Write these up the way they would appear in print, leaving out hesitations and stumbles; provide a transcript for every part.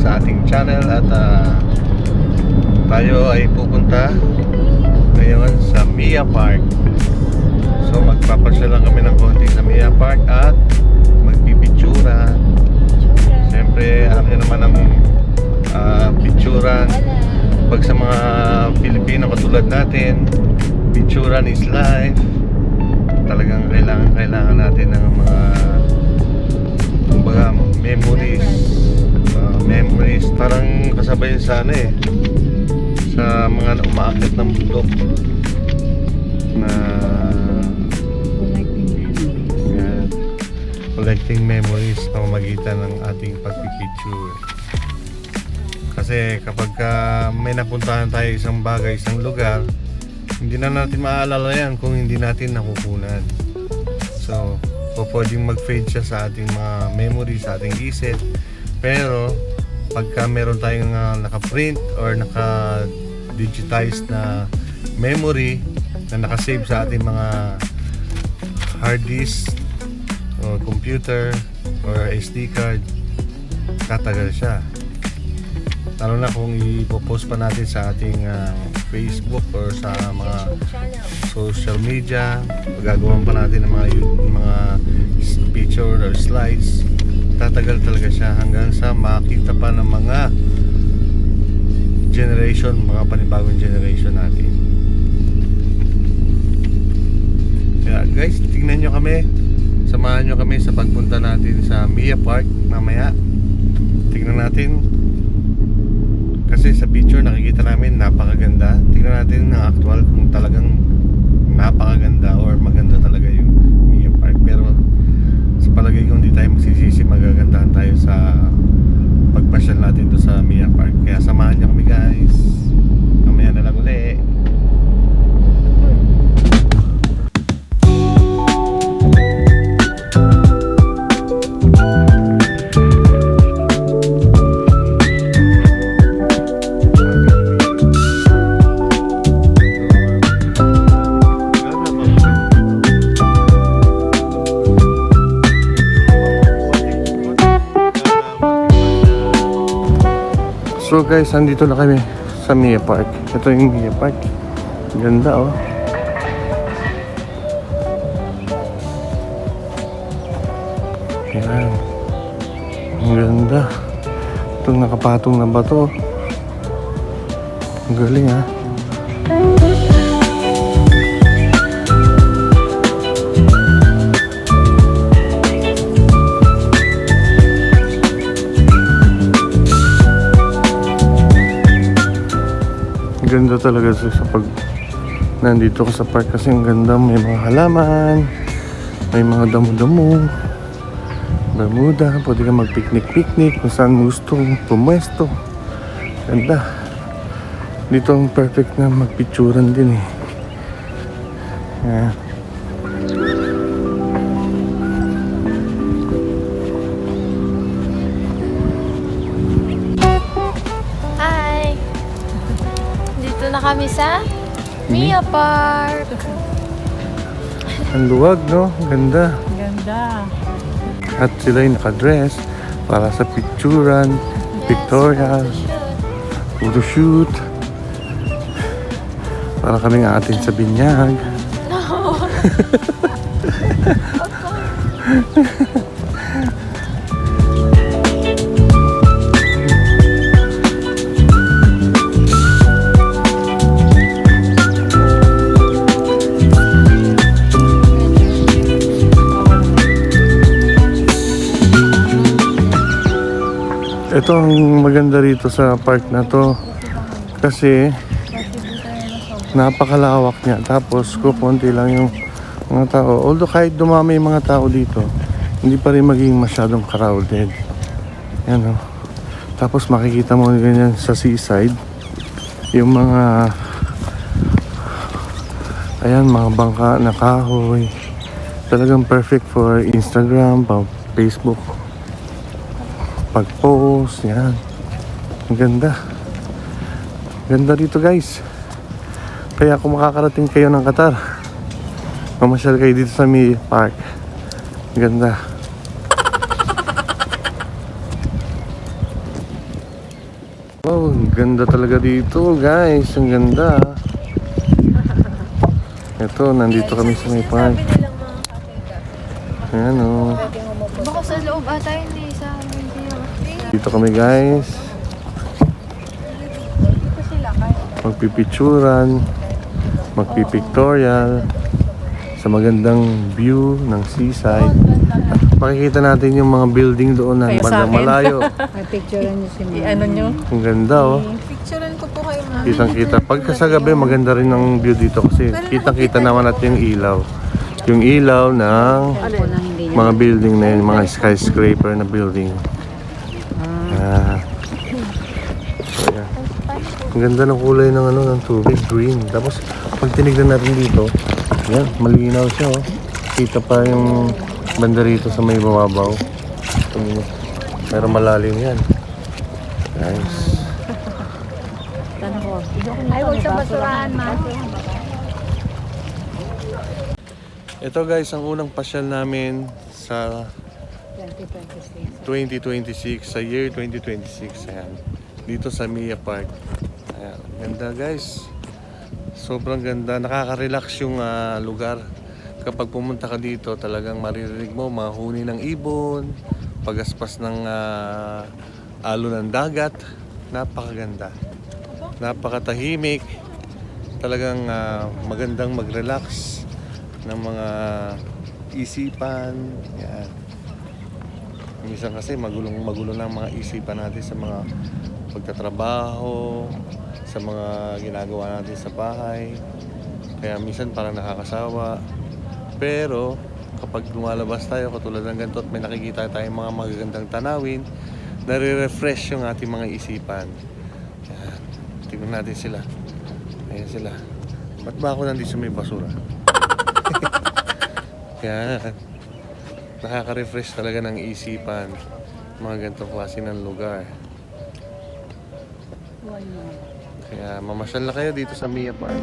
sa ating channel. At tayo ay pupunta ngayon sa Mia Park. So magpapasyal lang kami ng konti sa Mia Park at magpipitsura. Siyempre alam niyo naman ang picturan. Pag sa mga Pilipino katulad natin, picturan is life. Talagang kailangan natin ng mga kumbaga memories. Parang kasabay sa sa mga umaakyat ng bundok na collecting memories na mamagitan ng ating pagpipicture. Kasi kapag may napuntahan tayo isang bagay, isang lugar, hindi na natin maaalala yan kung hindi natin nakukunan. So pwedeng mag-fade siya sa ating mga memories, sa ating isip. Pero pagka meron tayong naka-print or naka-digitize na memory na naka-save sa ating mga hard disk o computer or SD card, tatagal siya. Lalo na kung ipopost pa natin sa ating Facebook or sa mga social media, gagawin pa natin ng mga picture or slides, tatagal talaga siya hanggang sa makita pa ng mga generation, mga panibagong generation natin. Kaya guys, tingnan nyo kami, samahan nyo kami sa pagpunta natin sa Mia Park mamaya. Tingnan natin, kasi sa picture nakikita namin napakaganda. Tingnan natin ng actual kung talagang napakaganda or maganda talaga yung Mia Park. Pero sa palagay ko hindi tayo magsisisi, magagandahan tayo sa pagpasyal natin doon sa Mia Park. Kaya samahan niyo kami guys. Mamaya na lang ulit. So guys, andito na kami sa Mia Park. Ito yung Mia Park. Ganda oh. Yan. Ang ganda. Itong nakapatong na bato. Ang galing ha. Ganda talaga sa pag nandito ka sa park kasi ang ganda, may mga halaman, may mga damo-damo, bermuda, pwede ka mag-picnic kung saan gusto pumwesto. Ganda. Dito ang perfect na magpicturan din eh. Yan. Na kami sa Mia Park. Ang luwag, no? Ganda. Ganda. At sila'y nakadress para sa picturan, pictorial, photoshoot. Para kaming atin sa binyag. No. Ito ang maganda rito sa park na to kasi napakalawak niya, tapos kukunti lang yung mga tao. Although kahit dumami yung mga tao dito, hindi pa rin maging masyadong crowded. Yan o. Tapos makikita mo ganyan sa seaside yung mga mga bangka na kahoy. Talagang perfect for Instagram, Facebook, pag-post. Yan, ang ganda. Ganda dito guys. Kaya kung makakarating kayo ng Qatar, mamasyal kayo dito sa Mia Park. Ganda. Wow, ang ganda talaga dito guys. Ang ganda. Ito, nandito kami sa may park. Sabi nilang mga kakita. Ayan o. Baka sa loob ata hindi sa museum. Dito kami guys. Dito sila kayo. Magpipicturan. Magpipictorial. Sa magandang view ng seaside. At makikita natin yung mga building doon na Kayo sa bandang akin. malayo. May picturean niyo si Mami. Ano nyo? Ang ganda oh. Picturean ko po kayo ma'am. Kitang-kita. Pagka sa gabi, maganda rin ang view dito kasi kitang-kita naman natin yung ilaw. Yung ilaw ng Ano po nang hindi niya. mga building na yun, mga skyscraper na building. Ah. So, yeah. Ang ganda ng kulay ng ano ng tubig, green. Tapos pag tinignan natin dito, yan, malinaw siya oh. Kita pa yung banda rito sa may bababaw. Pero malalim yan. Nice. Ay, huwag sa basurahan, Ma. Ito guys, ang unang pasyal namin sa 2026. 2026, sa year 2026. Ayan. Dito sa Mia Park. Ayan. Ganda guys. Sobrang ganda. Nakaka-relax yung lugar. Kapag pumunta ka dito, talagang maririnig mo mga huni ng ibon, pagaspas ng alo ng dagat. Napakaganda. Napakatahimik. Talagang magandang mag-relax ng mga isipan. Yan. Minsan kasi magulo ng mga isipan natin sa mga pagtatrabaho, sa mga ginagawa natin sa bahay. Kaya minsan parang nakakasawa. Pero kapag lumalabas tayo katulad ng ganito at may nakikita tayong mga magagandang tanawin, nare-refresh yung ating mga isipan. Yan. Tingnan natin sila. Ayan sila. Ba't ba ako nandito sa may basura? Yan. Nakaka-refresh talaga ng isipan. Mga ganitong klase ng lugar. Kaya mamasyal na kayo dito sa Mia Park.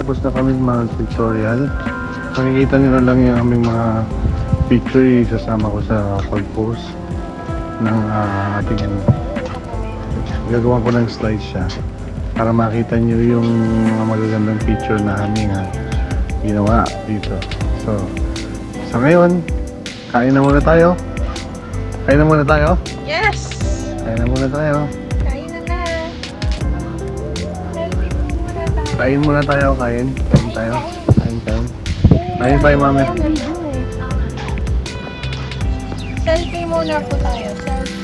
Tapos na kami mag-tutorial. Makikita nyo na lang yung aming mga picture. Isasama ko sa pag-post ng ating gagawa ko ng slides siya para makita nyo yung mga magagandang picture na aming ginawa dito. So, sa ngayon, kain na muna tayo. Kain na muna tayo. Yes! Kain na muna tayo. Kain na na. Selfie po muna tayo. Kain muna tayo. Kain. Kain tayo. Kain tayo. Kain tayo, mami. Selfie muna po tayo. Selfie.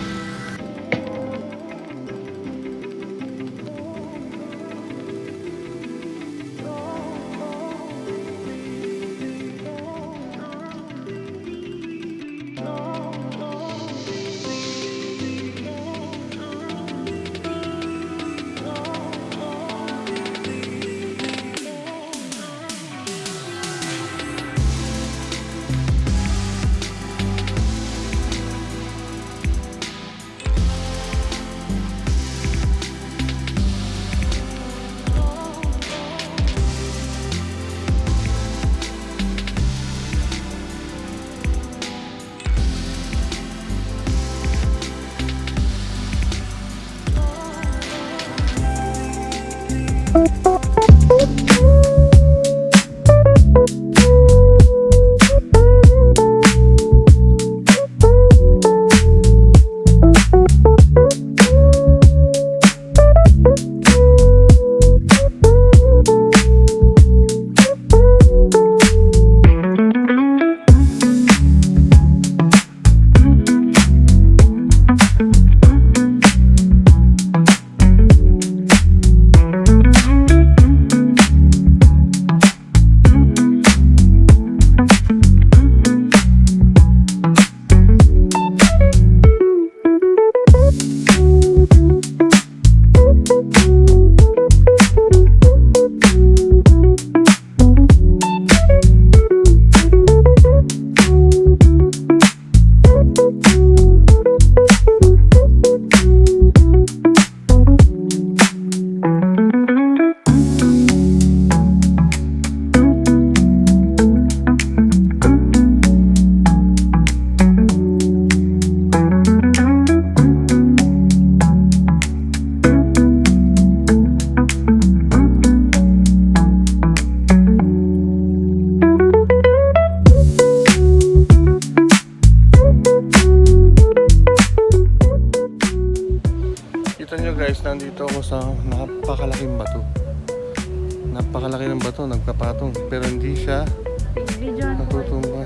nandito ako sa napakalaking bato. Napakalaki ng bato, nagkapatong. Pero hindi siya natutumba.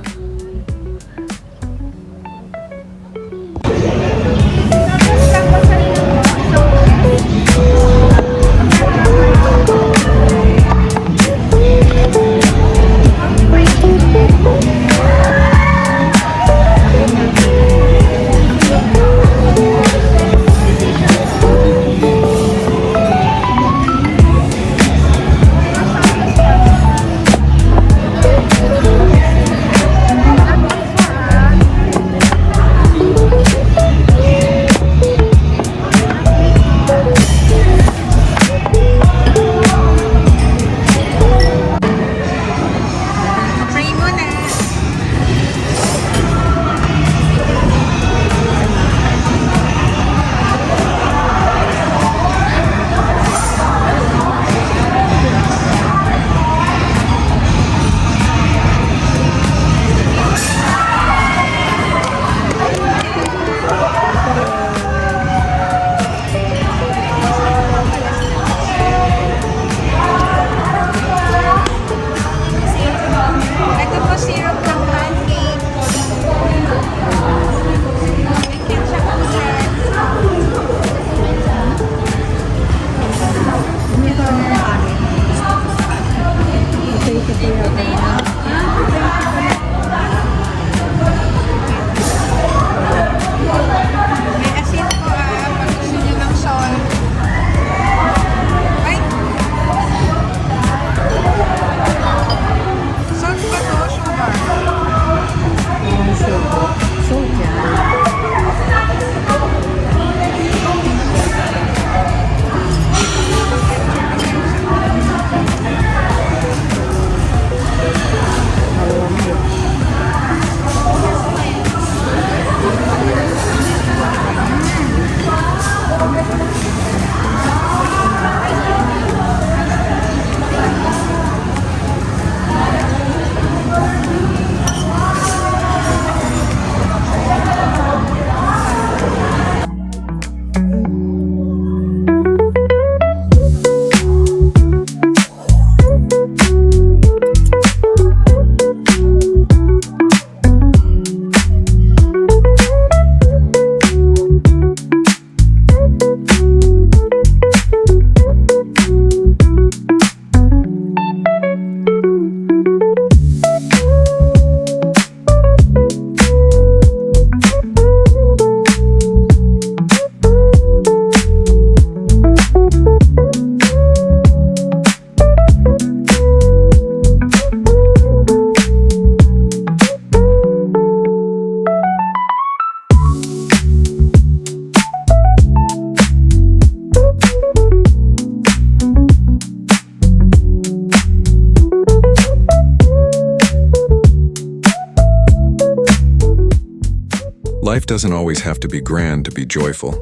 Life doesn't always have to be grand to be joyful.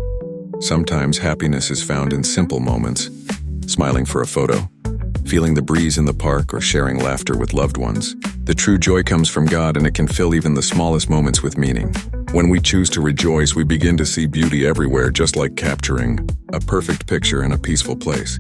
Sometimes happiness is found in simple moments, smiling for a photo, feeling the breeze in the park, or sharing laughter with loved ones. The true joy comes from God, and it can fill even the smallest moments with meaning. When we choose to rejoice, we begin to see beauty everywhere, just like capturing a perfect picture in a peaceful place.